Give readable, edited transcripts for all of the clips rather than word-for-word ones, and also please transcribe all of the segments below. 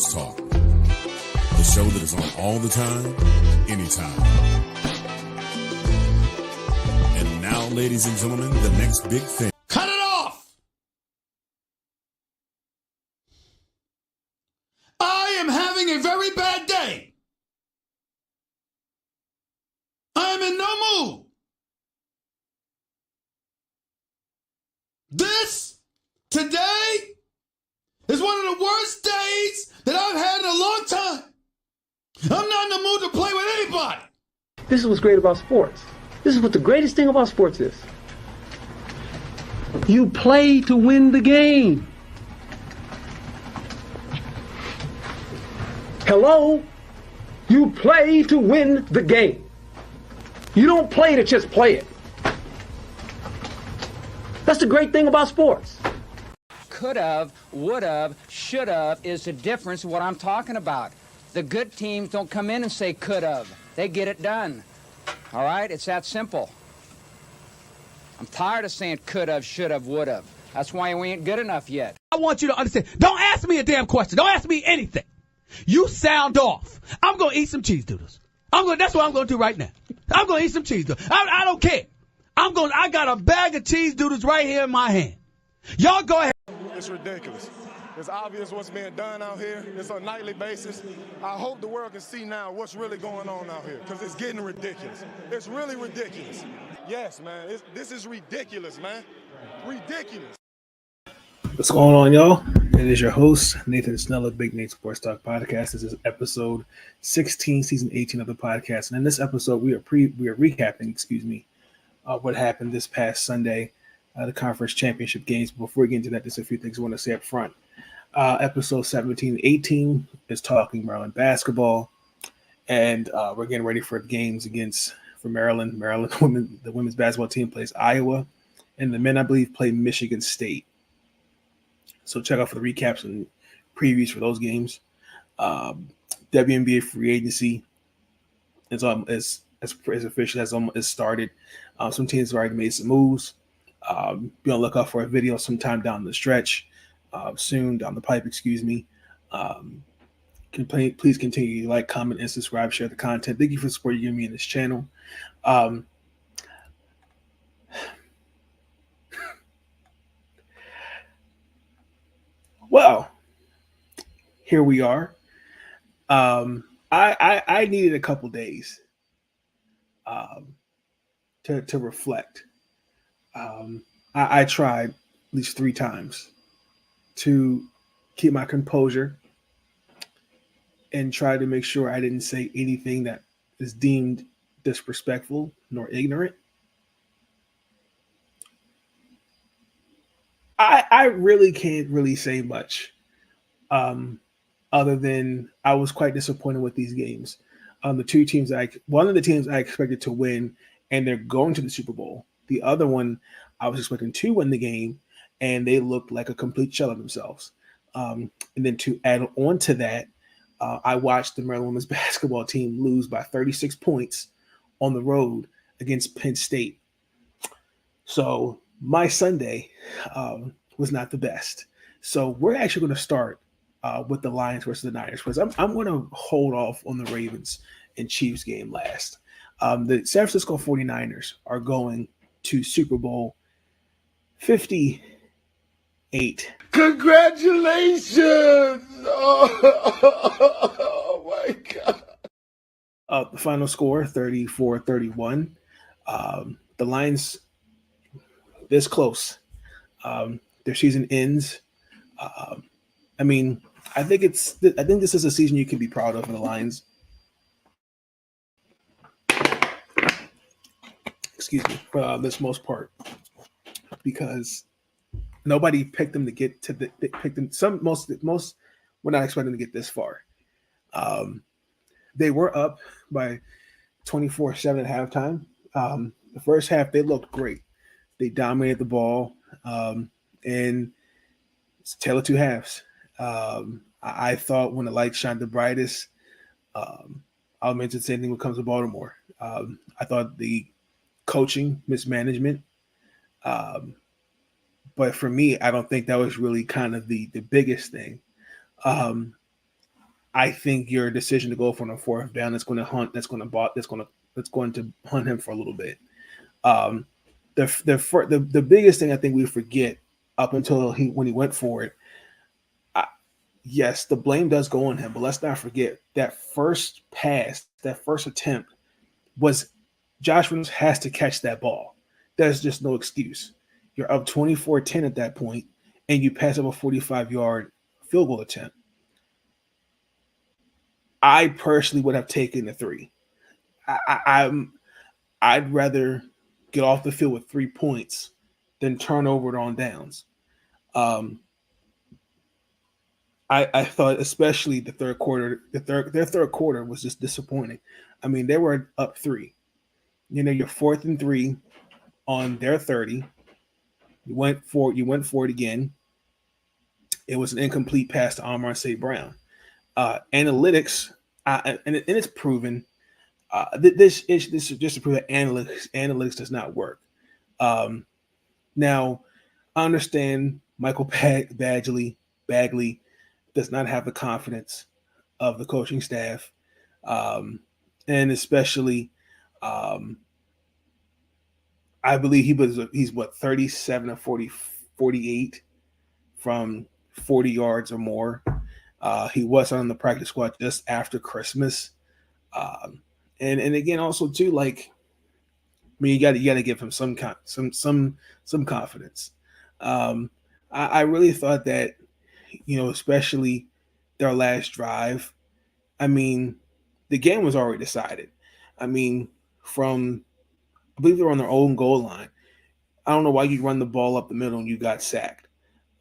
Sports Talk, the show that is on all the time, anytime. And now, ladies and gentlemen, the next big thing. Cut it off! I am having a very bad day. I am in no mood. This, today, is one of the worst days that I've had in a long time. I'm not in the mood to play with anybody. This is what's great about sports. This is what the greatest thing about sports is. You play to win the game. Hello? You play to win the game. You don't play to just play it. That's the great thing about sports. Could've, would've, should've is the difference of what I'm talking about. The good teams don't come in and say could've. They get it done. All right? It's that simple. I'm tired of saying could've, should've, would've. That's why we ain't good enough yet. I want you to understand. Don't ask me a damn question. Don't ask me anything. You sound off. I'm going to eat some cheese doodles. That's what I'm going to do right now. I'm going to eat some cheese doodles. I don't care. I got a bag of cheese doodles right here in my hand. Y'all go ahead. It's ridiculous. It's obvious what's being done out here. It's on a nightly basis. I hope the world can see now what's really going on out here, because it's getting ridiculous. It's really ridiculous. Yes, man. This is ridiculous, man. Ridiculous. What's going on, y'all? It is your host, Nathan Snell of Big Nate Sports Talk Podcast. This is episode 16, season 18 of the podcast. And in this episode, we are recapping, what happened this past Sunday, the conference championship games. Before we get into that, there's a few things I want to say up front. Episode 17, 18 is talking Maryland basketball, and we're getting ready for games for Maryland. The women's basketball team plays Iowa, and the men, I believe, play Michigan State. So check out for the recaps and previews for those games. WNBA free agency is official as started. Some teams have already made some moves. Be on the lookout for a video sometime down the stretch, soon down the pipe. Please continue to like, comment, and subscribe. Share the content. Thank you for the support you're giving me in this channel. Well, here we are. I needed a couple days to reflect. I tried at least 3 times to keep my composure and try to make sure I didn't say anything that is deemed disrespectful nor ignorant. I really can't really say much other than I was quite disappointed with these games. One of the teams I expected to win, and they're going to the Super Bowl. The other one I was expecting to win the game, and they looked like a complete shell of themselves. And then to add on to that, I watched the Maryland women's basketball team lose by 36 points on the road against Penn State. So my Sunday was not the best. So we're actually going to start with the Lions versus the Niners, because I'm going to hold off on the Ravens and Chiefs game last. The San Francisco 49ers are going to Super Bowl 58. Congratulations! Oh my God. The final score, 34-31. The Lions, this close. Their season ends. I think this is a season you can be proud of for the Lions. Excuse me, for this most part, because nobody picked them to get to most were not expecting to get this far. They were up by 24-7 at halftime. The first half they looked great. They dominated the ball, and it's a tale of two halves. I thought when the light shined the brightest, I'll mention the same thing when it comes to Baltimore. I thought the coaching mismanagement, but for me, I don't think that was really kind of the biggest thing. I think your decision to go for a fourth down that's going to hunt, that's going to hunt him for a little bit. The biggest thing I think we forget up until when he went for it. Yes, the blame does go on him, but let's not forget that first pass, that first attempt was Josh Reynolds has to catch that ball. There's just no excuse. You're up 24-10 at that point, and you pass up a 45-yard field goal attempt. I personally would have taken the 3. I'd rather get off the field with 3 points than turn over it on downs. I thought especially the third quarter, their third quarter was just disappointing. I mean, they were up 3. You're 4th and 3 on their 30. You went for it again. It was an incomplete pass to Amon St. Brown. Analytics, and it's proven. This is just to prove that analytics does not work. Now, I understand Michael Bagley does not have the confidence of the coaching staff, and especially, I believe he's 37 or 48 from 40 yards or more. He was on the practice squad just after Christmas. And again, also too, like, I mean, you got to give him some confidence. I really thought that, especially their last drive. I mean, the game was already decided. I mean, I believe they were on their own goal line. I don't know why you run the ball up the middle and you got sacked.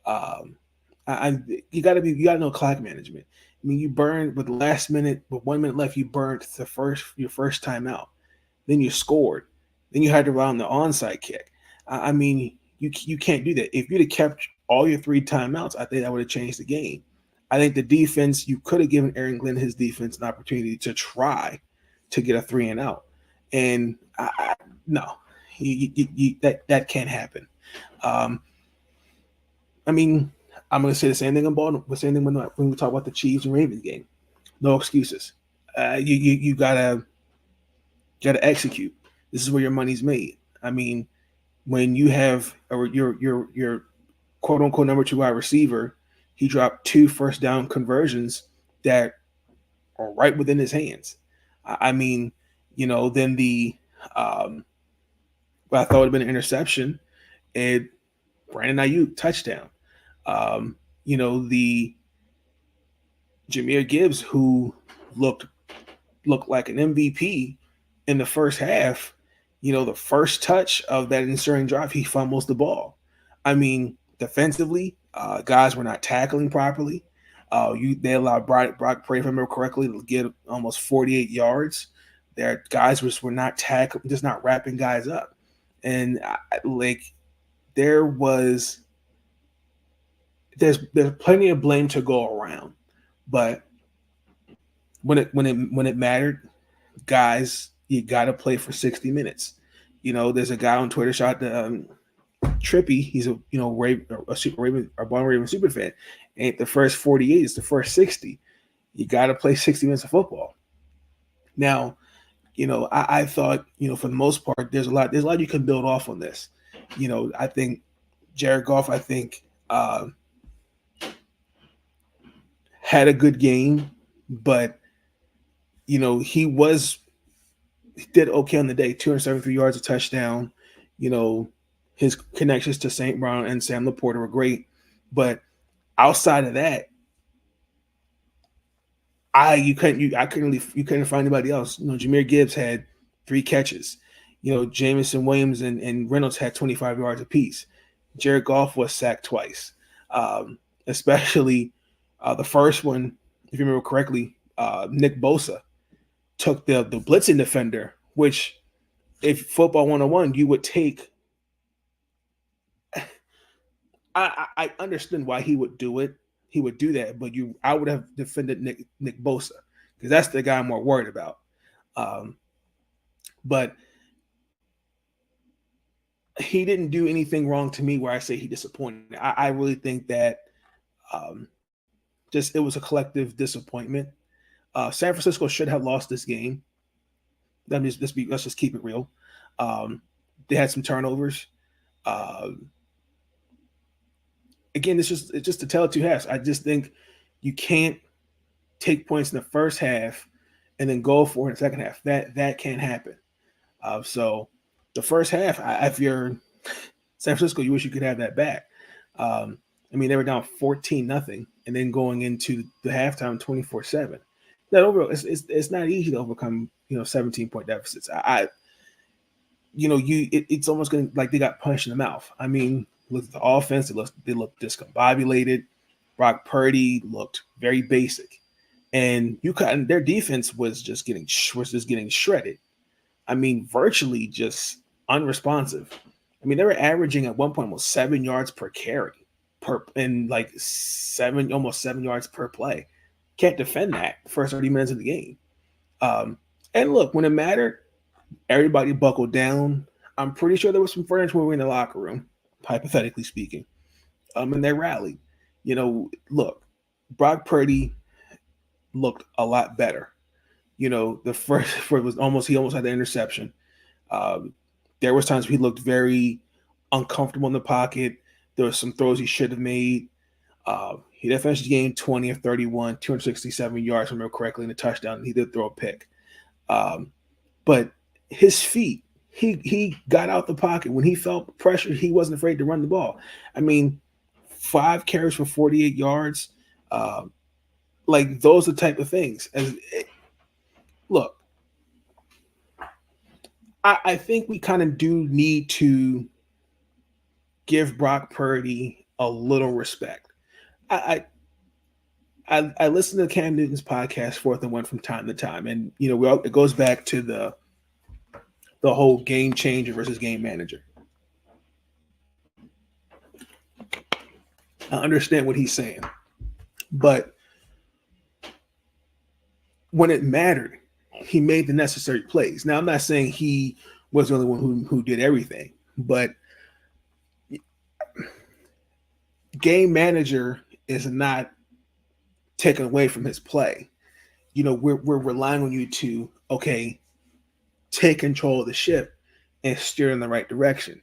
You got to know clock management. I mean, you burned with 1 minute left. You burned your first time out. Then you scored. Then you had to run on the onside kick. I mean, you can't do that. If you'd have kept all your 3 timeouts, I think that would have changed the game. I think the defense, you could have given Aaron Glenn, his defense, an opportunity to try to get a 3 and out. And no, that can't happen. I mean, I'm going to say the same thing when we talk about the Chiefs and Ravens game. No excuses. You gotta execute. This is where your money's made. I mean, when you have your quote unquote number 2 wide receiver, he dropped 2 first down conversions that are right within his hands. I mean, then what I thought would have been an interception, and Brandon Ayuk touchdown. The Jahmyr Gibbs, who looked like an MVP in the first half, the first touch of that ensuing drive, he fumbles the ball. I mean, defensively, guys were not tackling properly. They allowed Brock Purdy, if I remember correctly, to get almost 48 yards. Their guys were not tackling, just not wrapping guys up. And there's plenty of blame to go around, but when it mattered, guys, you got to play for 60 minutes. There's a guy on Twitter, shot the Trippy. He's a Baltimore Raven super fan. Ain't the first 48, it's the first 60. You got to play 60 minutes of football. Now, I thought, for the most part, there's a lot you can build off on this. I think Jared Goff, had a good game, but he did okay on the day. 273 yards, a touchdown. His connections to St. Brown and Sam Laporta were great, but outside of that, you couldn't find anybody else. Jahmyr Gibbs had 3 catches. Jamison Williams and Reynolds had 25 yards apiece. Jared Goff was sacked twice, especially the first one, if you remember correctly. Nick Bosa took the blitzing defender, which, if football 101, you would take. I understand why he would do it. He would do that, but I would have defended Nick Bosa, because that's the guy I'm more worried about. But he didn't do anything wrong to me where I say he disappointed. I really think that just it was a collective disappointment. San Francisco should have lost this game. Let's just keep it real. They had some turnovers. Again, it's just to tell it two halves. I just think you can't take points in the first half and then go for it in the second half. That can't happen. So the first half, if you're San Francisco, you wish you could have that back. I mean, they were down 14-0, and then going into the halftime 24-7. That overall, it's not easy to overcome 17-point deficits. It's almost going like they got punched in the mouth. I mean, look at the offense; they looked discombobulated. Brock Purdy looked very basic, and their defense was just getting shredded. I mean, virtually just unresponsive. I mean, they were averaging at one point almost 7 yards per carry, almost 7 yards per play. Can't defend that the first 30 minutes of the game. And look, when it mattered, everybody buckled down. I'm pretty sure there was some furniture when we were in the locker room, hypothetically speaking. And they rallied. Look, Brock Purdy looked a lot better. The first he almost had the interception. There was times he looked very uncomfortable in the pocket. There were some throws he should have made. He did finish the game 20 of 31, 267 yards, if I remember correctly, in a touchdown. He did throw a pick. But his feet, he got out the pocket. When he felt pressure, he wasn't afraid to run the ball. I mean, 5 carries for 48 yards. Those are the type of things. Look, I think we kind of do need to give Brock Purdy a little respect. I listen to Cam Newton's podcast 4th and 1 from time to time, and it goes back to the whole game changer versus game manager. I understand what he's saying, but when it mattered, he made the necessary plays. Now, I'm not saying he was the only one who did everything, but game manager is not taken away from his play. We're relying on you to, take control of the ship and steer in the right direction.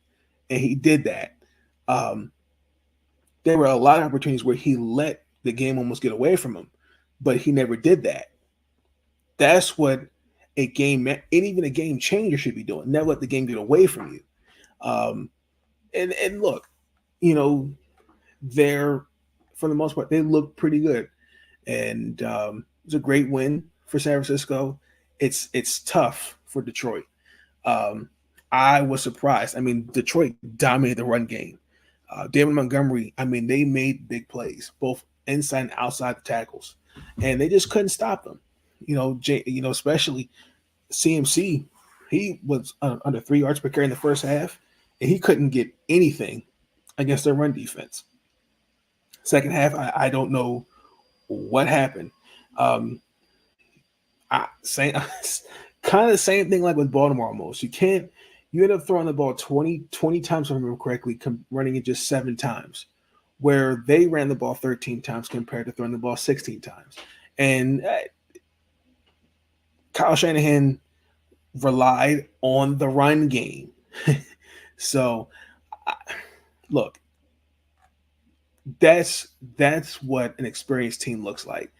And he did that. There were a lot of opportunities where he let the game almost get away from him, but he never did that. That's what a game changer should be doing. Never let the game get away from you. And look, they're, for the most part, they look pretty good. And it's a great win for San Francisco. It's tough for Detroit. I was surprised. I mean, Detroit dominated the run game. David Montgomery, I mean, they made big plays, both inside and outside the tackles, and they just couldn't stop them. Especially CMC, he was under 3 yards per carry in the first half, and he couldn't get anything against their run defense. Second half, I don't know what happened. Kind of the same thing like with Baltimore almost. You end up throwing the ball 20 times, if I remember correctly, running it just 7 times, where they ran the ball 13 times compared to throwing the ball 16 times. And Kyle Shanahan relied on the run game. So, look, that's what an experienced team looks like.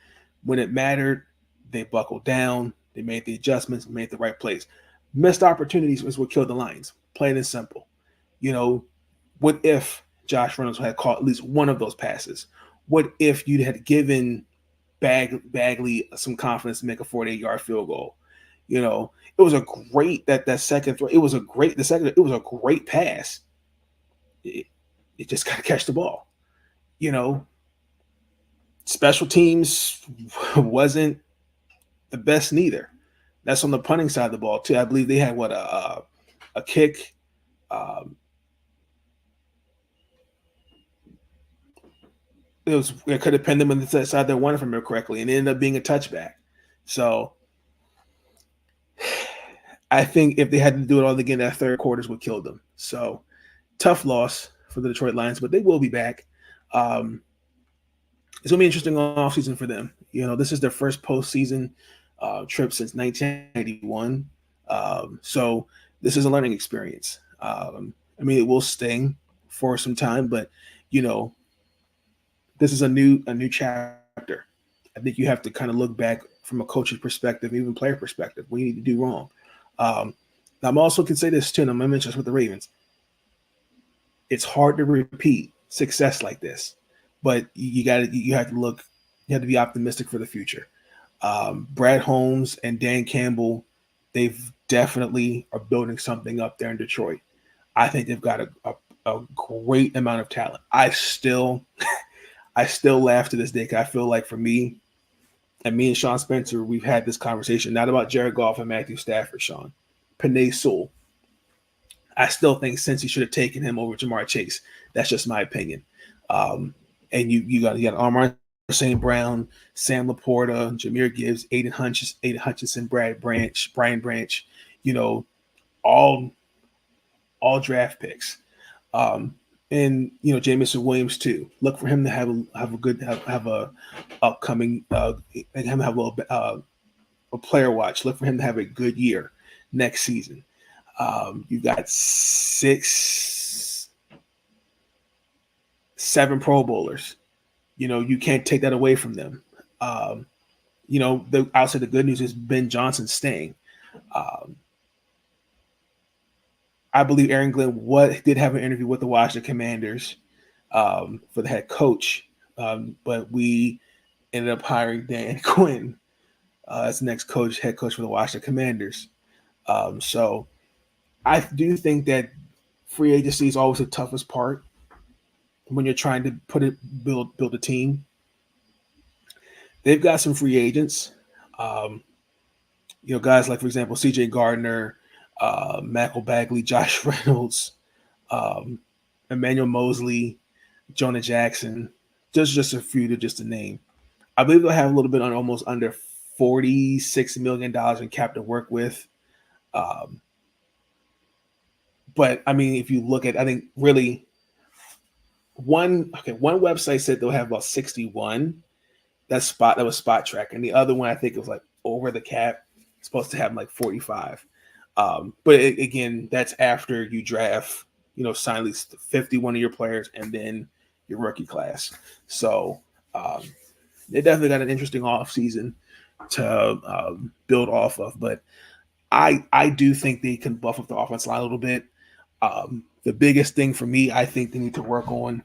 When it mattered, they buckled down, they made the adjustments, made the right plays. Missed opportunities was what killed the Lions. Plain and simple. What if Josh Reynolds had caught at least one of those passes? What if you had given Bagley some confidence to make a 48-yard field goal? It was a great that second throw. It was a great pass. It just got to catch the ball. Special teams wasn't the best neither. That's on the punting side of the ball too. I believe they had a kick. It could have pinned them on the side they wanted from it correctly, and it ended up being a touchback. So I think if they had to do it all again, that third quarters would kill them. So tough loss for the Detroit Lions, but they will be back. It's going to be an interesting offseason for them. This is their first postseason trip since 1991. So this is a learning experience. It will sting for some time, but this is a new chapter. I think you have to kind of look back from a coach's perspective, even player perspective. What you need to do wrong. I'm also can say this too, and I'm gonna mention this with the Ravens. It's hard to repeat success like this, but you have to be optimistic for the future. Brad Holmes and Dan Campbell, they've definitely are building something up there in Detroit. I think they've got a great amount of talent. I still laugh to this day because I feel like for me and Sean Spencer, we've had this conversation, not about Jared Goff and Matthew Stafford, Sean. Penei Sewell. I still think Cincy should have taken him over Jamar Chase. That's just my opinion. And you got Amon St. Brown, Sam Laporta, Jahmyr Gibbs, Aiden Hutchinson, Brian Branch, all draft picks. And Jamison Williams too. Look for him to have a upcoming have a player watch. Look for him to have a good year next season. You've got 7 Pro Bowlers. You can't take that away from them. I'll say the good news is Ben Johnson staying. I believe Aaron Glenn did have an interview with the Washington Commanders for the head coach, but we ended up hiring Dan Quinn as the next head coach for the Washington Commanders. So I do think that free agency is always the toughest part when you're trying to build a team. They've got some free agents, guys like, for example, C.J. Gardner, Michael Bagley, Josh Reynolds, Emmanuel Mosley, Jonah Jackson, just a few to name. I believe they'll have a little bit on almost under $46 million in cap to work with. But if you look at, I think really one website said they'll have about 61. That was Spot Track, and the other one I think it was like over the cap, supposed to have like 45. But again, that's after you draft, sign at least 51 of your players and then your rookie class. So they definitely got an interesting offseason to build off of. But I do think they can buff up the offense line a little bit. The biggest thing for me, I think they need to work on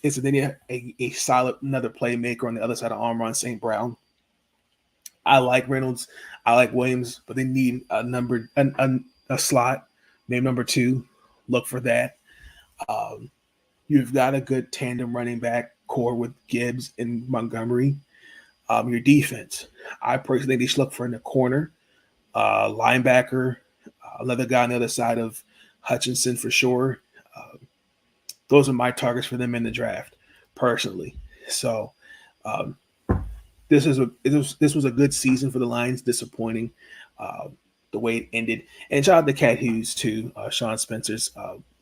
is that they need a solid another playmaker on the other side of Amon St. Brown. I like Reynolds, I like Williams, but they need a slot named number 2. Look for that. You've got a good tandem running back core with Gibbs and Montgomery. Your defense, I personally think they should look for in the corner, linebacker, another guy on the other side of Hutchinson for sure. Those are my targets for them in the draft, personally. So this was a good season for the Lions. Disappointing the way it ended. And shout out to Kat Hughes too, Sean Spencer's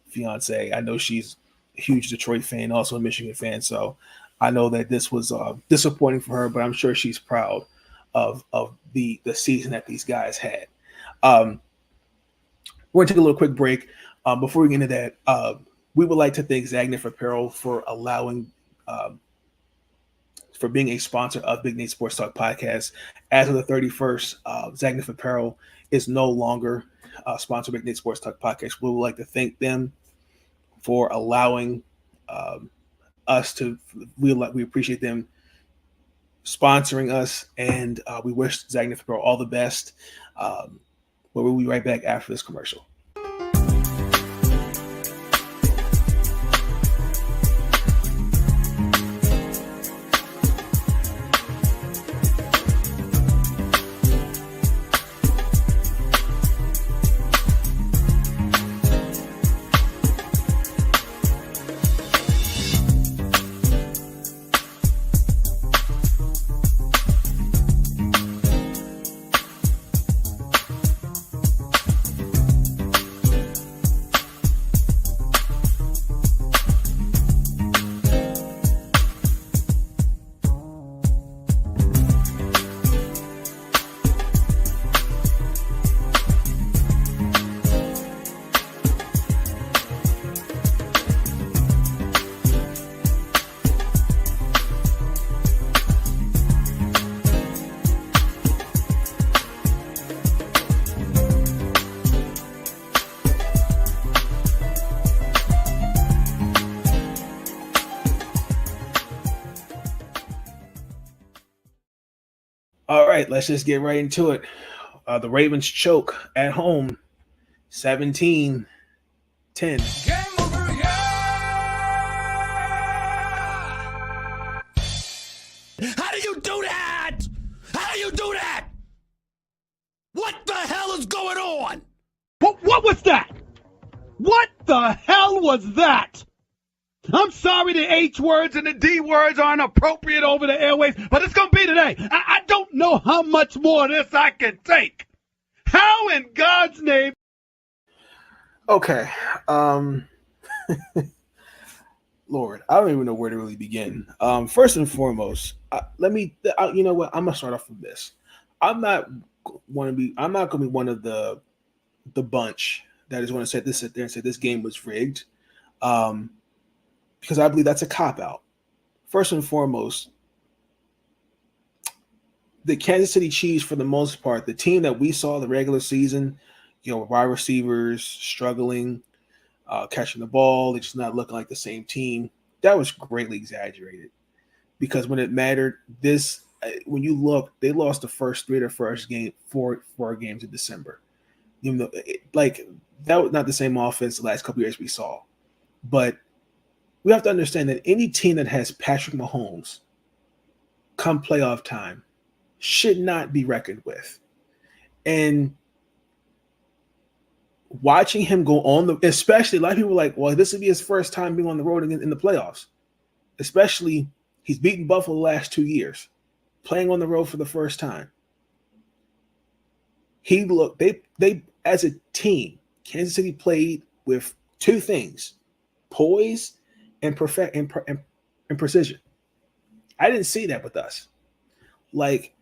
fiance. I know she's a huge Detroit fan, also a Michigan fan. So I know that this was disappointing for her, but I'm sure she's proud of the season that these guys had. We're going to take a little quick break. Before we get into that, we would like to thank Zagnif Apparel for allowing for being a sponsor of Big Nate Sports Talk Podcast. As of the 31st, Zagnif Apparel is no longer sponsor of Big Nate Sports Talk Podcast. We would like to thank them for allowing us to. We appreciate them sponsoring us, and we wish Zagnif Apparel all the best. But we'll be right back after this commercial. right, let's just get right into it. The Ravens choke at home, 17-10. Game over, How do you do that? How do you do that? What the hell is going on? What was that? What the hell was that? I'm sorry the H words and the D words aren't appropriate over the airwaves, but it's going to be today. I don't know how much more of this I can take. How in God's name? Okay. Lord, I don't even know where to really begin. First and foremost, you know what? I'm gonna start off with this. I'm not going to be one of the bunch that is going to sit there and say this game was rigged, because I believe that's a cop out. First and foremost, the Kansas City Chiefs, for the most part, the team that we saw the regular season, wide receivers struggling, catching the ball, they're just not looking like the same team. That was greatly exaggerated, because when it mattered, when you look, they lost the first four games in December. Even though, that was not the same offense the last couple of years we saw. But we have to understand that any team that has Patrick Mahomes come playoff time should not be reckoned with. And watching him go on especially a lot of people were like, well, this would be his first time being on the road in the playoffs. Especially, he's beaten Buffalo the last 2 years, playing on the road for the first time. They as a team, Kansas City played with two things: poise and precision. I didn't see that with us. Like,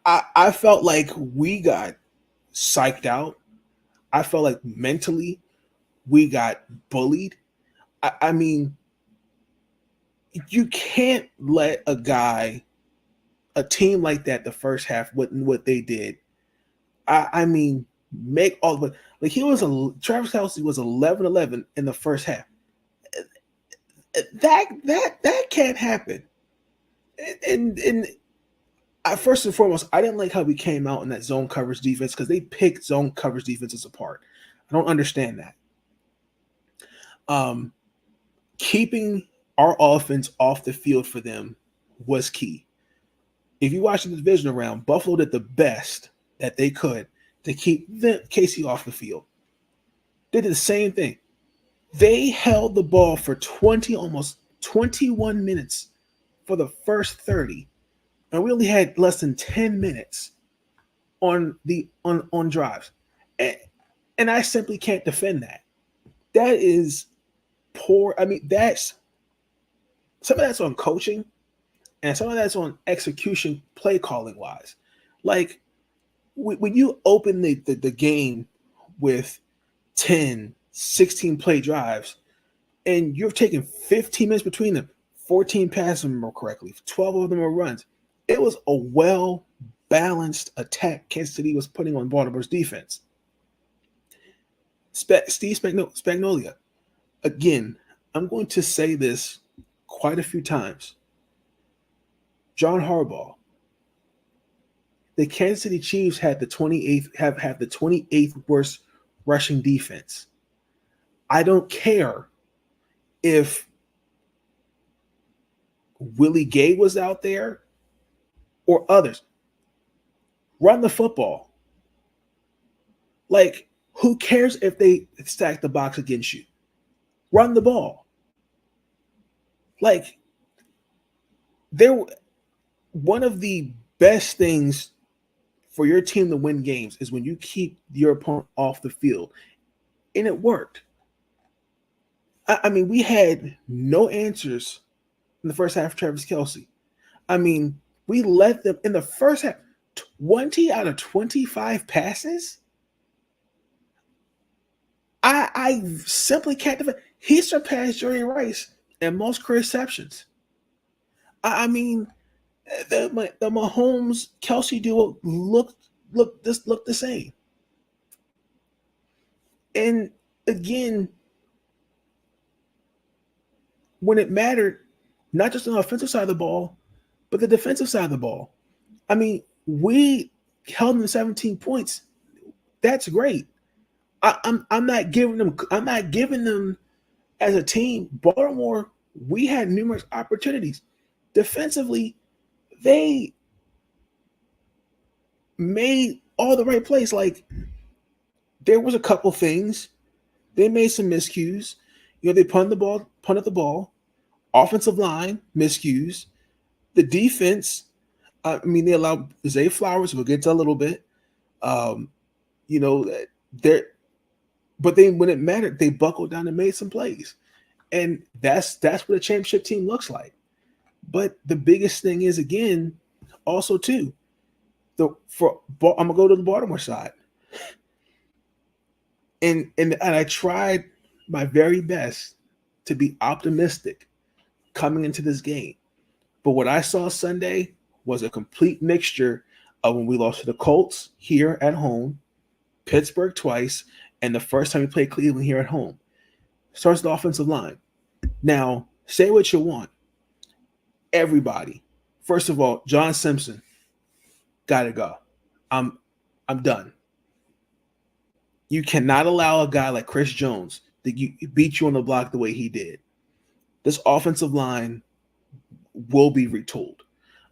I felt like we got psyched out. I felt like mentally we got bullied. I mean, you can't let a team like that, the first half, what they did. I mean, make all the Travis Kelce was 11-11 in the first half. That can't happen. And first and foremost, I didn't like how we came out in that zone coverage defense, because they picked zone coverage defenses apart. I don't understand that. Keeping our offense off the field for them was key. If you watch the divisional round, Buffalo did the best that they could to keep KC off the field. They did the same thing. They held the ball for almost 21 minutes for the first 30. And we only had less than 10 minutes on drives. And I simply can't defend that. That is poor. I mean, some of that's on coaching, and some of that's on execution, play calling wise. Like, when you open the game with 10, 16 play drives, and you're taking 15 minutes between them, 14 passes, remember correctly, 12 of them are runs. It was a well-balanced attack Kansas City was putting on Baltimore's defense. Steve Spagnuolo. Again, I'm going to say this quite a few times. John Harbaugh. The Kansas City Chiefs had the 28th worst rushing defense. I don't care if Willie Gay was out there or others. Run the football. Like, who cares if they stack the box against you? Run the ball. Like, one of the best things for your team to win games is when you keep your opponent off the field. And it worked. I mean, we had no answers in the first half of Travis Kelce. I mean, we let them in the first half, 20 out of 25 passes. I simply can't defend. He surpassed Jerry Rice in most career receptions. I mean, the Mahomes Kelce duo looked the same. And again, when it mattered, not just on the offensive side of the ball, But the defensive side of the ball, I mean, we held them to 17 points. That's great. I'm not giving them as a team. Baltimore, we had numerous opportunities. Defensively, they made all the right plays. Like, there was a couple things. They made some miscues. They punted the ball. Offensive line, miscues. The defense, they allowed Zay Flowers, we'll get to a little bit. But when it mattered, they buckled down and made some plays. And that's what a championship team looks like. But the biggest thing is, again, also too, I'm gonna go to the Baltimore side. And I tried my very best to be optimistic coming into this game. But what I saw Sunday was a complete mixture of when we lost to the Colts here at home, Pittsburgh twice, and the first time we played Cleveland here at home. Starts the offensive line. Now, say what you want. Everybody. First of all, John Simpson, gotta go. I'm done. You cannot allow a guy like Chris Jones to beat you on the block the way he did. This offensive line will be retooled.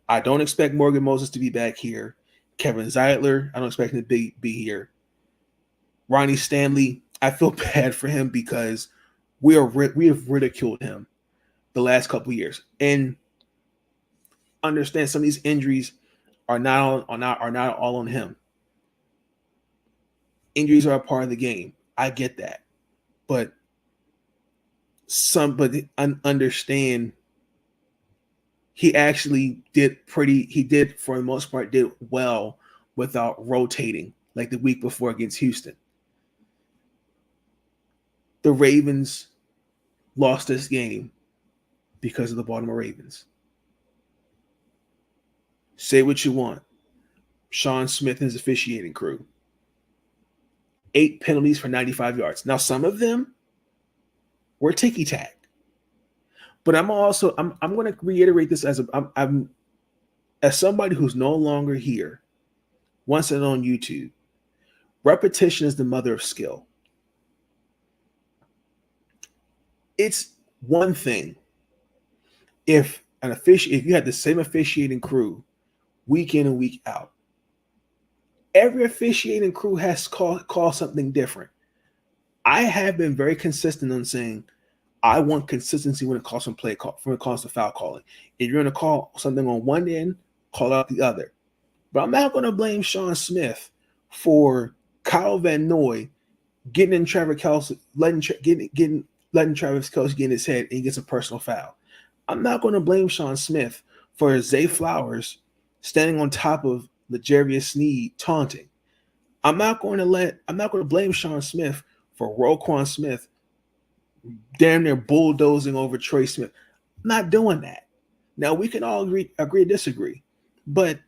I don't expect Morgan Moses to be back here. Kevin Zeitler, I don't expect him to be here. Ronnie Stanley, I feel bad for him because we have ridiculed him the last couple of years. And understand some of these injuries are not all on him. Injuries are a part of the game. I get that. But understand he did for the most part did well without rotating like the week before against Houston. The Ravens lost this game because of the Baltimore Ravens. Say what you want. Sean Smith and his officiating crew. 8 penalties for 95 yards. Now, some of them were ticky-tack. But I'm going to reiterate this as somebody who's no longer here, once and on YouTube. Repetition is the mother of skill. It's one thing if you had the same officiating crew week in and week out. Every officiating crew has called something different. I have been very consistent on saying I want consistency when it comes to when it comes to foul calling. If you're going to call something on one end, call out the other. But I'm not going to blame Sean Smith for Kyle Van Noy getting in Travis Kelce, letting Travis Kelce get in his head and he gets a personal foul. I'm not going to blame Sean Smith for Zay Flowers standing on top of L'Jarius Sneed taunting. I'm not going to blame Sean Smith for Roquan Smith damn near bulldozing over Trey Smith. I'm not doing that. Now we can all agree to disagree, but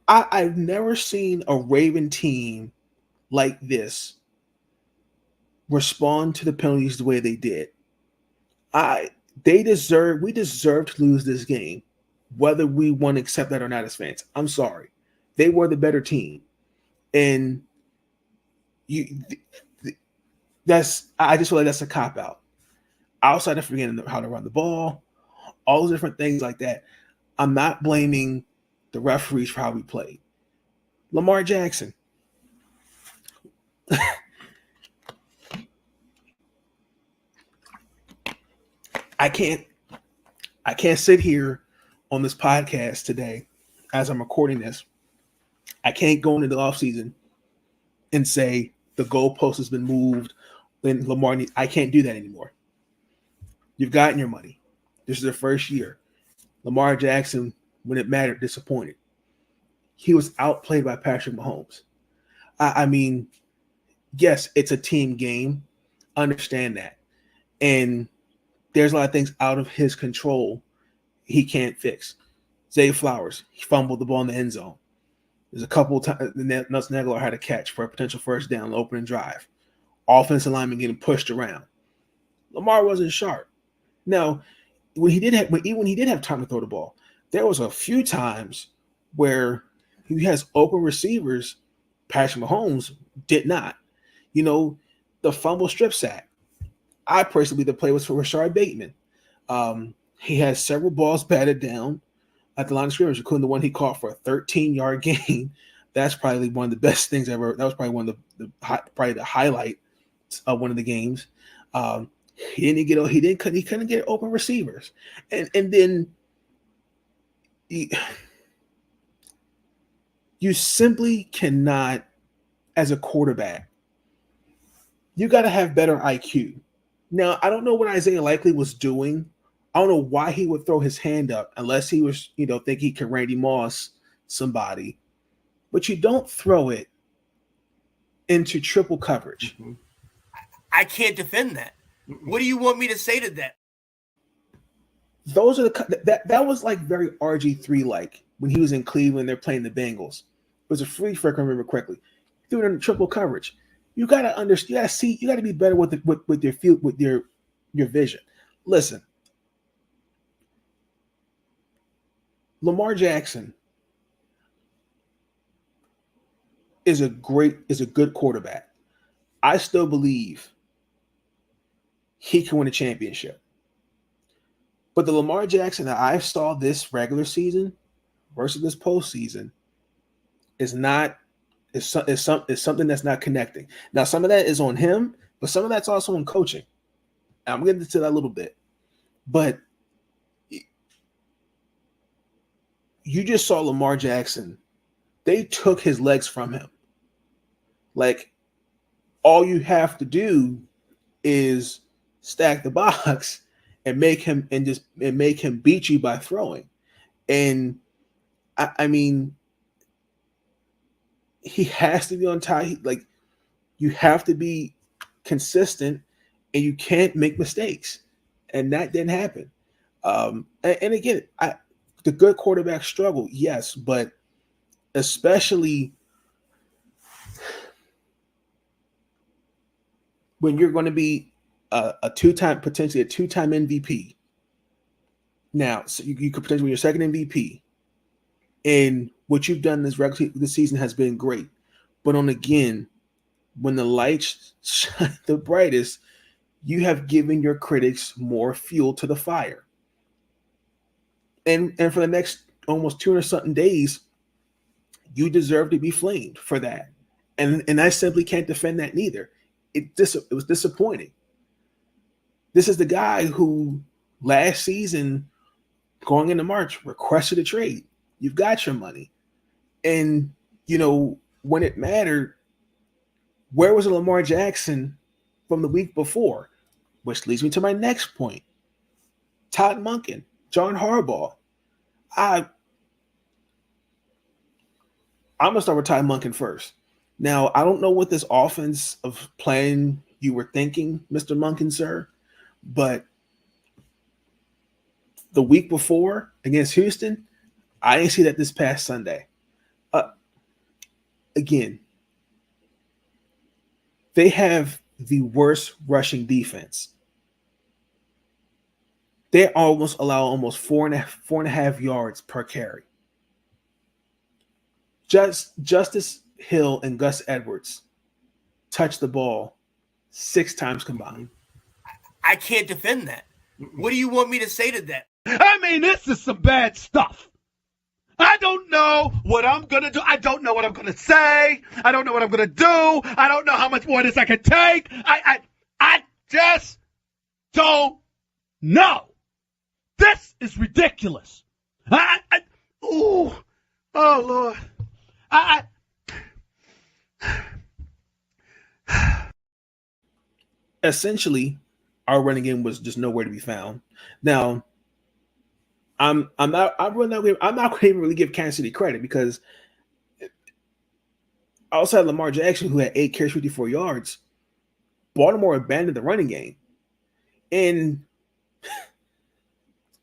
I've never seen a Raven team like this respond to the penalties the way they did. We deserve to lose this game, whether we want to accept that or not as fans. I'm sorry. They were the better team. And I just feel like that's a cop-out. Outside of forgetting how to run the ball, all those different things like that, I'm not blaming the referees for how we played. Lamar Jackson. I can't sit here on this podcast today as I'm recording this. I can't go into the offseason and say the goalpost has been moved. Then Lamar, I can't do that anymore. You've gotten your money. This is their first year. Lamar Jackson, when it mattered, disappointed. He was outplayed by Patrick Mahomes. I mean, yes, it's a team game. Understand that. And there's a lot of things out of his control he can't fix. Zay Flowers, he fumbled the ball in the end zone. There's a couple times Nelson Aguilar had a catch for a potential first down, opening drive. Offensive lineman getting pushed around. Lamar wasn't sharp. Now, even when he did have time to throw the ball, there was a few times where he has open receivers. Patrick Mahomes did not. The fumble strip sack. I personally the play was for Rashard Bateman. He has several balls batted down at the line of scrimmage, including the one he caught for a 13-yard gain. That's probably one of the best things ever. That was probably one of probably the highlight of one of the games. He couldn't get open receivers, and then you simply cannot, as a quarterback, you got to have better IQ. Now, I don't know what Isaiah Likely was doing. I don't know why he would throw his hand up unless he was, think he could Randy Moss somebody. But you don't throw it into triple coverage. Mm-hmm. I can't defend that. Mm-hmm. What do you want me to say to that? Those are that was like very RG3 like when he was in Cleveland. They're playing the Bengals. It was a free, if I can remember correctly. Threw it into triple coverage. You got to understand. You got to see. You got to be better with your field, with your vision. Listen, Lamar Jackson is a good quarterback. I still believe he can win a championship. But the Lamar Jackson that I saw this regular season versus this postseason is something that's not connecting. Now, some of that is on him, but some of that's also on coaching. And I'm getting into that a little bit. But you just saw Lamar Jackson. They took his legs from him. Like, all you have to do is stack the box and make him beat you by throwing. And I mean, he has to be on time. Like, you have to be consistent, and you can't make mistakes. And that didn't happen. And again, the good quarterback struggle, yes, but especially when you're going to be potentially a two-time MVP. Now, so you could potentially be your second MVP, and what you've done this season has been great. But when the lights shine the brightest, you have given your critics more fuel to the fire. And for the next almost 200-something days, you deserve to be flamed for that. And I simply can't defend that neither. It was disappointing. This is the guy who last season, going into March, requested a trade. You've got your money. And, when it mattered, where was Lamar Jackson from the week before? Which leads me to my next point. Todd Monken, John Harbaugh. I'm going to start with Todd Monken first. Now, I don't know what this offense of playing you were thinking, Mr. Monken, sir, but the week before against Houston, I didn't see that this past Sunday. Again, they have the worst rushing defense. They allow almost four and a half yards per carry. Justice Hill and Gus Edwards touched the ball 6 times combined. I can't defend that. What do you want me to say to that? I mean, this is some bad stuff. I don't know what I'm going to do. I don't know what I'm going to say. I don't know what I'm going to do. I don't know how much more of this I can take. I just don't know. This is ridiculous. Oh, Lord. Essentially, our running game was just nowhere to be found. Now, I'm not going to even really give Kansas City credit, because outside Lamar Jackson, who had 8 carries, 54 yards, Baltimore abandoned the running game. And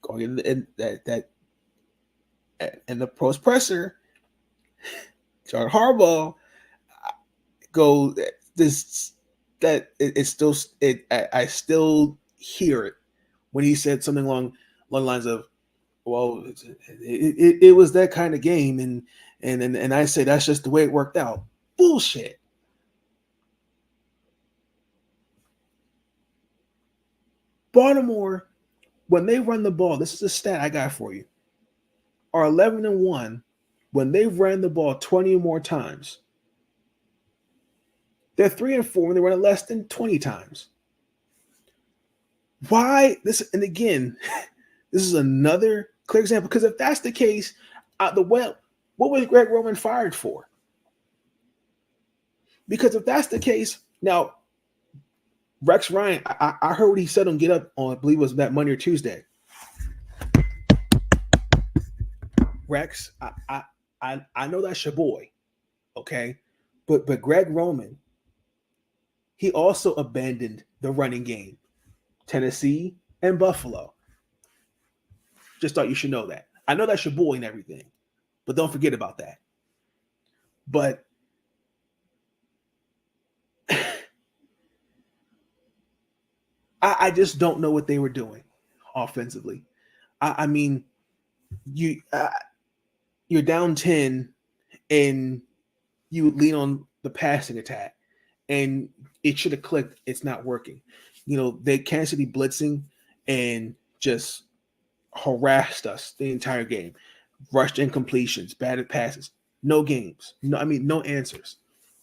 going in the post presser, John Harbaugh I still hear it when he said something along, along the lines of, well, it was that kind of game, and I say that's just the way it worked out. Bullshit. Baltimore, when they run the ball, this is a stat I got for you, are 11-1 when they've ran the ball 20 or more times. They're 3-4 when they run it less than 20 times. Why this? And again, this is another clear example, because if that's the case, what was Greg Roman fired for? Because if that's the case, now Rex Ryan, I heard what he said on Get Up on, I believe it was that Monday or Tuesday. Rex, I know that's your boy, okay, but Greg Roman, he also abandoned the running game, Tennessee and Buffalo. Just thought you should know that. I know that's your boy and everything, but don't forget about that. But I just don't know what they were doing offensively. I mean, you're down 10 and you lean on the passing attack, and it should have clicked. It's not working. They Kansas City blitzing and just harassed us the entire game. Rushed incompletions, batted passes, no games. No answers.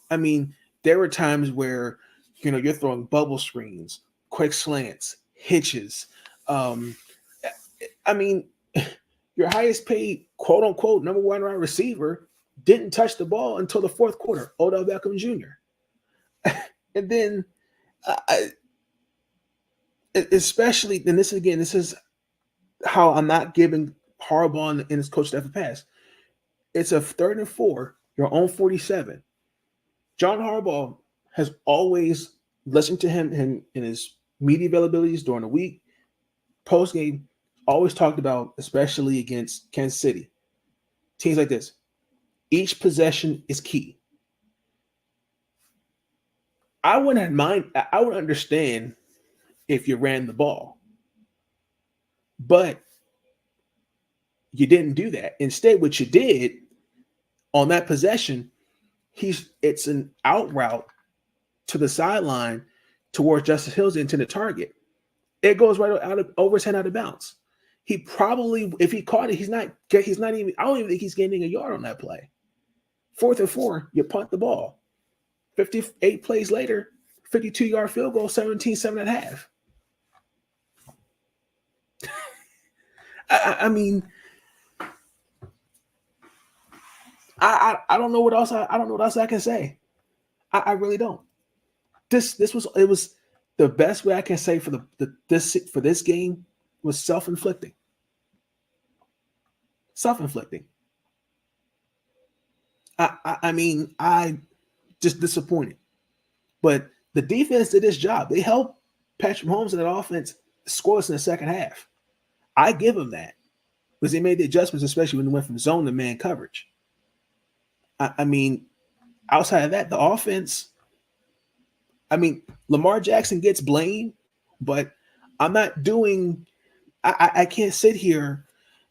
There were times where you're throwing bubble screens, quick slants, hitches. Your highest paid, quote unquote, number one wide receiver didn't touch the ball until the fourth quarter, Odell Beckham Jr. And then, especially, and this is how I'm not giving Harbaugh and his coach staff a pass. It's a 3rd and 4, your own 47. John Harbaugh has always listened to him in his media availabilities during the week, post game, always talked about, especially against Kansas City, teams like this, each possession is key. I would understand if you ran the ball, but you didn't do that. Instead, what you did on that possession, it's an out route to the sideline towards Justice Hill's intended target. It goes right out of over his head, out of bounds. He probably, if he caught it, he's not even, I don't even think he's gaining a yard on that play. 4th and 4, you punt the ball. 58 plays later, 52-yard field goal, 17-7 at half. I don't know what else I don't know what else I can say. I really don't. It was the best way I can say for this game was self-inflicting. Self-inflicting. I just disappointed. But the defense did its job. They helped Patrick Mahomes and that offense score us in the second half. I give them that, because they made the adjustments, especially when they went from zone to man coverage. Outside of that, the offense, Lamar Jackson gets blamed, but I'm not doing – I can't sit here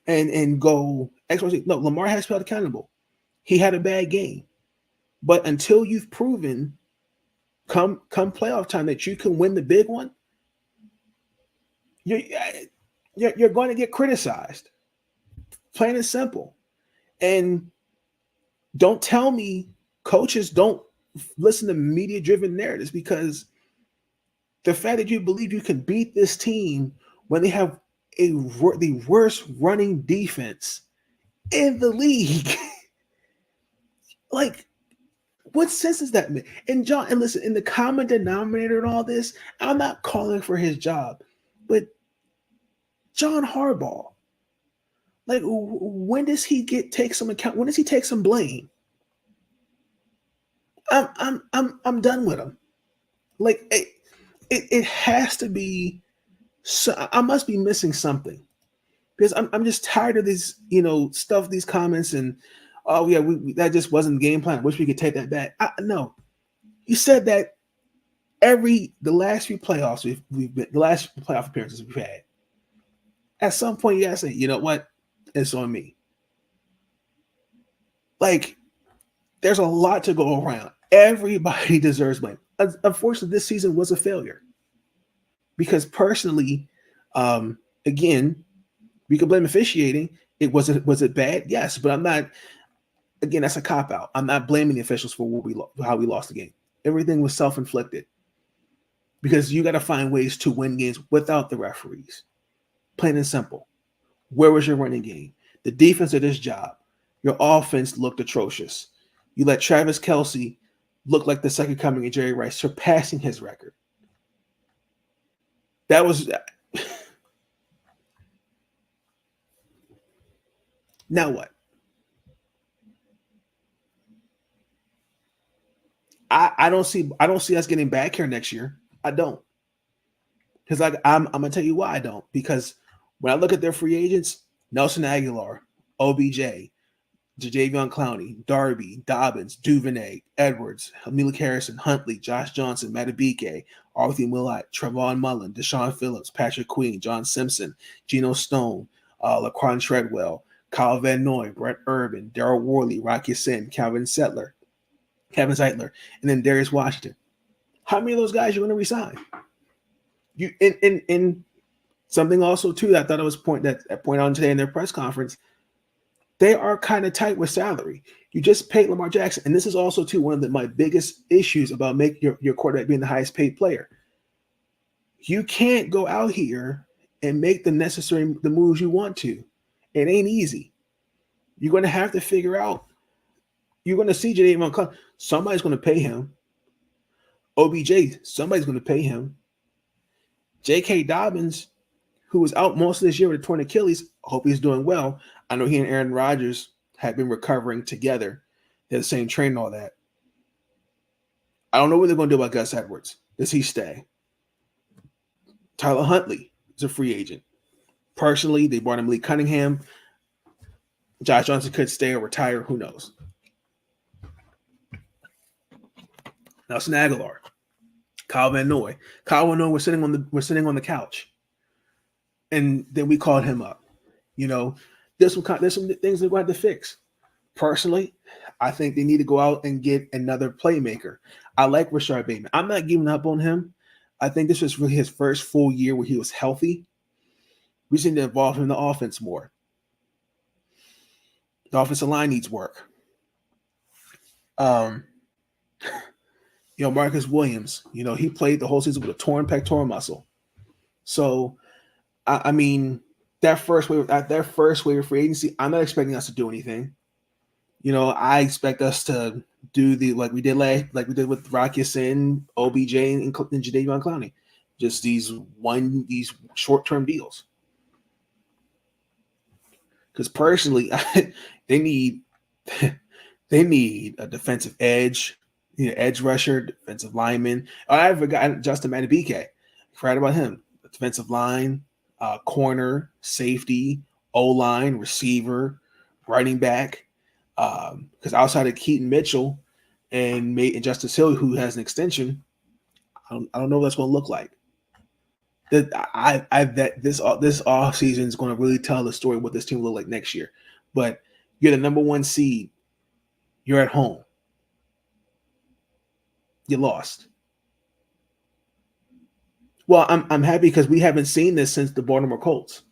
and go – no, Lamar has to be held accountable. He had a bad game. But until you've proven come playoff time that you can win the big one, you're going to get criticized. Plain and simple. And don't tell me coaches don't listen to media-driven narratives, because the fact that you believe you can beat this team when they have the worst running defense in the league, like, what sense does that make? And John, and listen, in the common denominator in all this, I'm not calling for his job, but John Harbaugh, like, when does he take some account? When does he take some blame? I'm done with him. Like, it has to be. I must be missing something, because I'm just tired of these stuff, these comments, and oh yeah, that just wasn't the game plan. I wish we could take that back. No, you said that the last few playoffs we've been, the last playoff appearances we've had, At some point, you gotta say, you know what? It's on me. Like, there's a lot to go around. Everybody deserves blame. Unfortunately, this season was a failure because personally, again, we can blame officiating. Was it bad? Yes, but I'm not. Again, that's a cop out. I'm not blaming the officials for how we lost the game. Everything was self-inflicted because you got to find ways to win games without the referees. Plain and simple. Where was your running game? The defense did its job. Your offense looked atrocious. You let Travis Kelce look like the second coming of Jerry Rice, surpassing his record. That was. Now what? I don't see us getting back here next year. I don't. Because I'm gonna tell you why I don't. Because when I look at their free agents, Nelson Aguilar, OBJ, Jadeveon Clowney, Darby, Dobbins, Duvernay, Edwards, Amelia Harrison, Huntley, Josh Johnson, Matabike, Arthur Millett, Trevon Mullen, Deshaun Phillips, Patrick Queen, John Simpson, Geno Stone, Laquan Treadwell, Kyle Van Noy, Brett Urban, Daryl Worley, Rocky Sin, Kevin Zeitler, and then Darius Washington. How many of those guys are going to resign? You in something also too that I thought it was point out today in their press conference. They are kind of tight with salary. You just paid Lamar Jackson, and this is also too one of my biggest issues about making your quarterback being the highest paid player. You can't go out here and make the moves you want to. It ain't easy. You're going to have to figure out. You're going to see Jadeveon Clowney. Somebody's going to pay him. OBJ, somebody's going to pay him. J.K. Dobbins, who was out most of this year with a torn Achilles, hope he's doing well. I know he and Aaron Rodgers have been recovering together. They're the same train and all that. I don't know what they're going to do about Gus Edwards. Does he stay? Tyler Huntley is a free agent. Personally, they brought him Lee Cunningham. Josh Johnson could stay or retire. Who knows? Nelson Aguilar, Kyle Van Noy. Kyle Van Noy was sitting on the couch, and then we called him up. You know, there's some things they're going to have to fix. Personally, I think they need to go out and get another playmaker. I like Rashard Bateman. I'm not giving up on him. I think this was really his first full year where he was healthy. We just need to involve him in the offense more. The offensive line needs work. Marcus Williams, he played the whole season with a torn pectoral muscle. So, I mean, that first wave of free agency, I'm not expecting us to do anything. I expect us to do like we did with Rocky Sin, OBJ, and Jadeveon Clowney, just these short-term deals. Because personally, they need a defensive edge. Edge rusher, defensive lineman. I forgot Justin Matabike. I forgot about him. Defensive line, corner, safety, O-line, receiver, running back. Because outside of Keaton Mitchell and Justice Hill, who has an extension, I don't know what that's going to look like. This off season is going to really tell the story of what this team will look like next year. But you're the number one seed. You're at home. You lost. Well, I'm happy because we haven't seen this since the Baltimore Colts.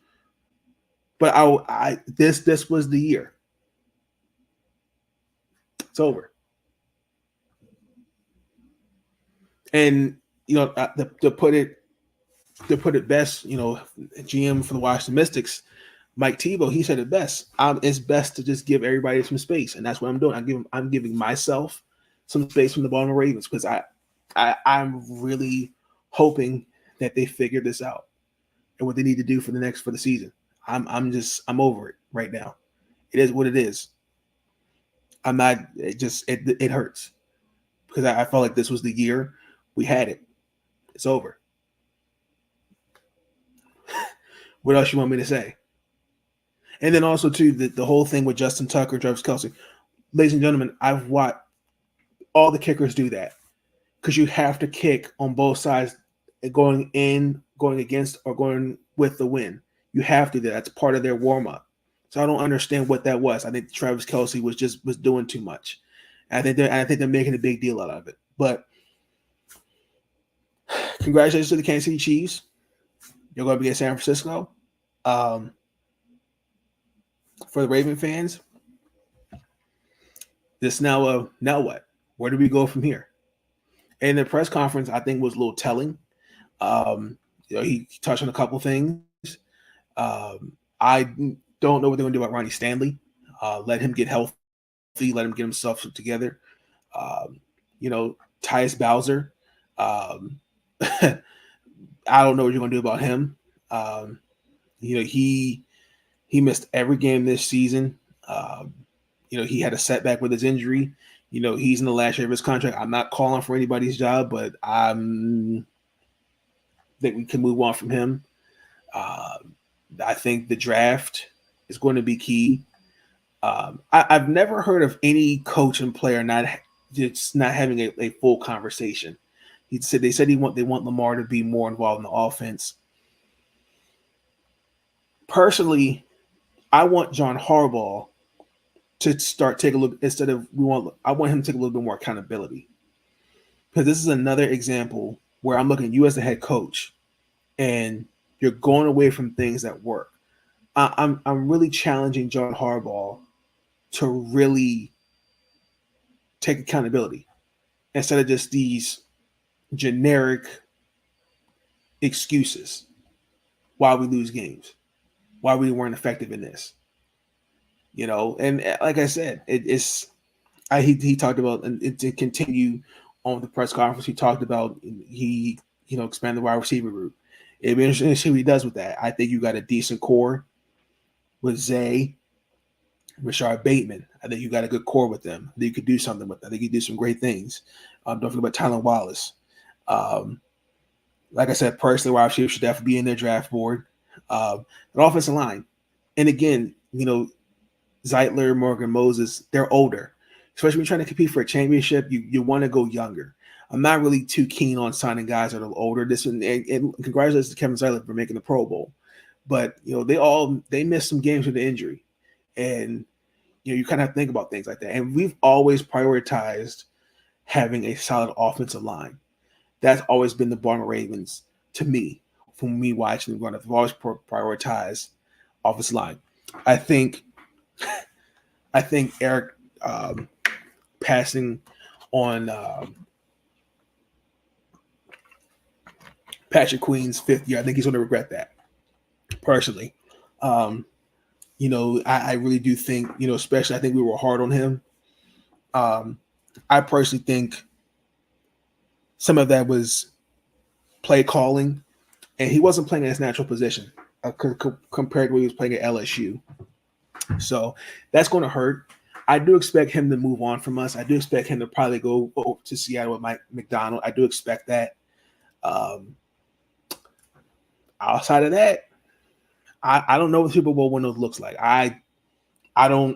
But this was the year. It's over. And to put it best, GM for the Washington Mystics, Mike Tebow, he said it best. It's best to just give everybody some space, and that's what I'm doing. I'm giving myself some space from the Baltimore Ravens because I'm really hoping that they figure this out and what they need to do for the season. I'm over it right now. It is what it is. I'm not. It hurts because I felt like this was the year we had it. It's over. What else you want me to say? And then also too the whole thing with Justin Tucker, Travis Kelce. Ladies and gentlemen, I've watched all the kickers do that because you have to kick on both sides, going in, going against, or going with the win. You have to do that. That's part of their warm up. So I don't understand what that was. I think Travis Kelce was doing too much. I think they're making a big deal out of it. But congratulations to the Kansas City Chiefs. You're going to be in San Francisco. For the Raven fans, this now what? Where do we go from here? And the press conference, I think, was a little telling. He touched on a couple things. I don't know what they're going to do about Ronnie Stanley. Let him get healthy. Let him get himself together. Tyus Bowser. I don't know what you're going to do about him. He missed every game this season. He had a setback with his injury. He's in the last year of his contract. I'm not calling for anybody's job, but I think we can move on from him. I think the draft is going to be key. I've never heard of any coach and player not having a full conversation. They said they want Lamar to be more involved in the offense. Personally, I want John Harbaugh to start take a look I want him to take a little bit more accountability, because this is another example where I'm looking at you as the head coach and you're going away from things that work. I'm really challenging John Harbaugh to really take accountability instead of just these generic excuses why we lose games, why we weren't effective in this. And like I said, he talked about, and to continue on the press conference, he talked about expand the wide receiver group. It'd be interesting to see what he does with that. I think you got a decent core with Zay, Rashard Bateman. I think you got a good core with them. I think you could do something with them. I think you could do some great things. Don't forget about Tylan Wallace. Like I said, personally, wide receiver should definitely be in their draft board. An offensive line. And again, Zeitler, Morgan Moses, they're older. Especially when you're trying to compete for a championship, you want to go younger. I'm not really too keen on signing guys that are older. And congratulations to Kevin Zeitler for making the Pro Bowl. But they missed some games with the injury. And you kind of have to think about things like that. And we've always prioritized having a solid offensive line. That's always been the Baltimore Ravens to me, from me watching them run. I've always prioritized offensive line. I think Eric passing on Patrick Queen's fifth year, I think he's going to regret that, personally. I really do think, especially I think we were hard on him. I personally think some of that was play calling, and he wasn't playing in his natural position compared to when he was playing at LSU. So that's going to hurt. I do expect him to move on from us. I do expect him to probably go to Seattle with Mike McDonald. I do expect that. Outside of that, I don't know what the Super Bowl window looks like. I'm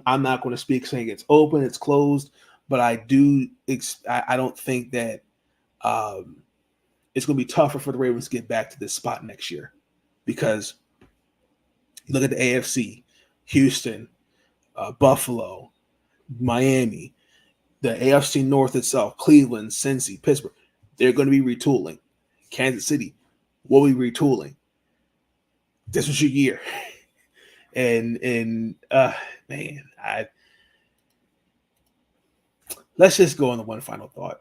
not going to speak saying it's open, it's closed, but I don't think that it's going to be tougher for the Ravens to get back to this spot next year, because you look at the AFC, Houston, Buffalo, Miami, the AFC North itself, Cleveland, Cincy, Pittsburgh, they're going to be retooling. Kansas City will be retooling. This was your year. And man, let's just go on to one final thought.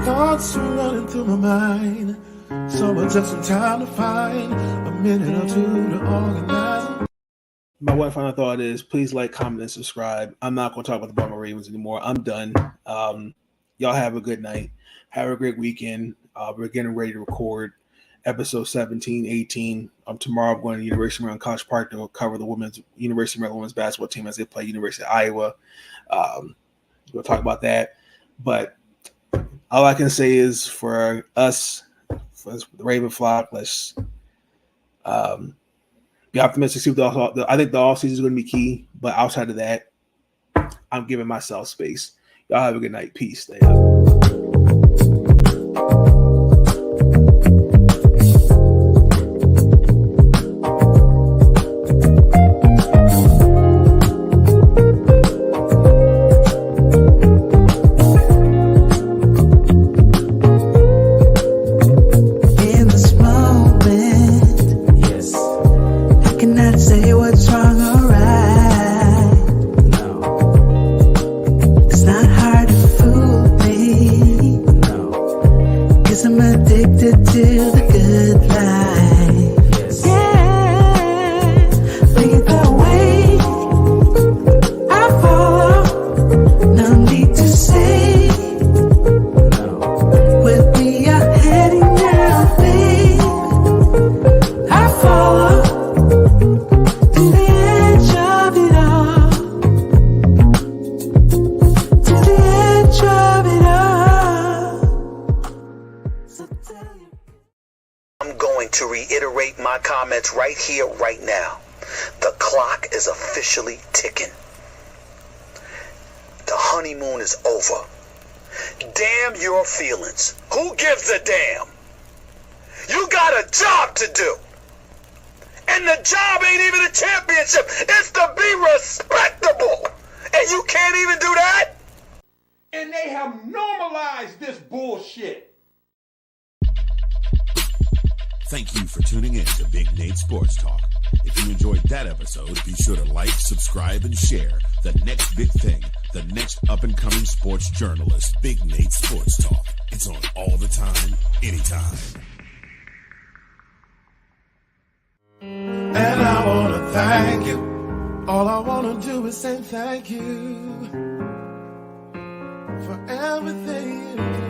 Thoughts are running through my mind, so I took some time to find a minute or two to organize. My one final thought is, please like, comment, and subscribe. I'm not going to talk about the Baltimore Ravens anymore. I'm done. Y'all have a good night. Have a great weekend. We're getting ready to record episode 17, 18. Tomorrow I'm going to University of Maryland College Park to cover the University of Maryland women's basketball team as they play University of Iowa. We'll talk about that. But all I can say is, for us, for the Raven flock, let's be optimistic. I think the offseason is going to be key. But outside of that, I'm giving myself space. Y'all have a good night. Peace. Stay up. Say what's wrong or right. No. It's not hard to fool me. No. 'Cause I'm addicted to the good life. Yes. Yeah. Lead the way. I follow. No need to say. No. Where we are heading now, babe. I follow. I'm going to reiterate my comments right here, right now. The clock is officially ticking. The honeymoon is over. Damn your feelings. Who gives a damn? You got a job to do. And the job ain't even a championship. It's to be respectable. And you can't even do that? And they have normalized this bullshit. Thank you for tuning in to Big Nate Sports Talk. If you enjoyed that episode, be sure to like, subscribe, and share the next big thing, the next up-and-coming sports journalist, Big Nate Sports Talk. It's on all the time, anytime. And I want to thank you. All I want to do is say thank you for everything you do.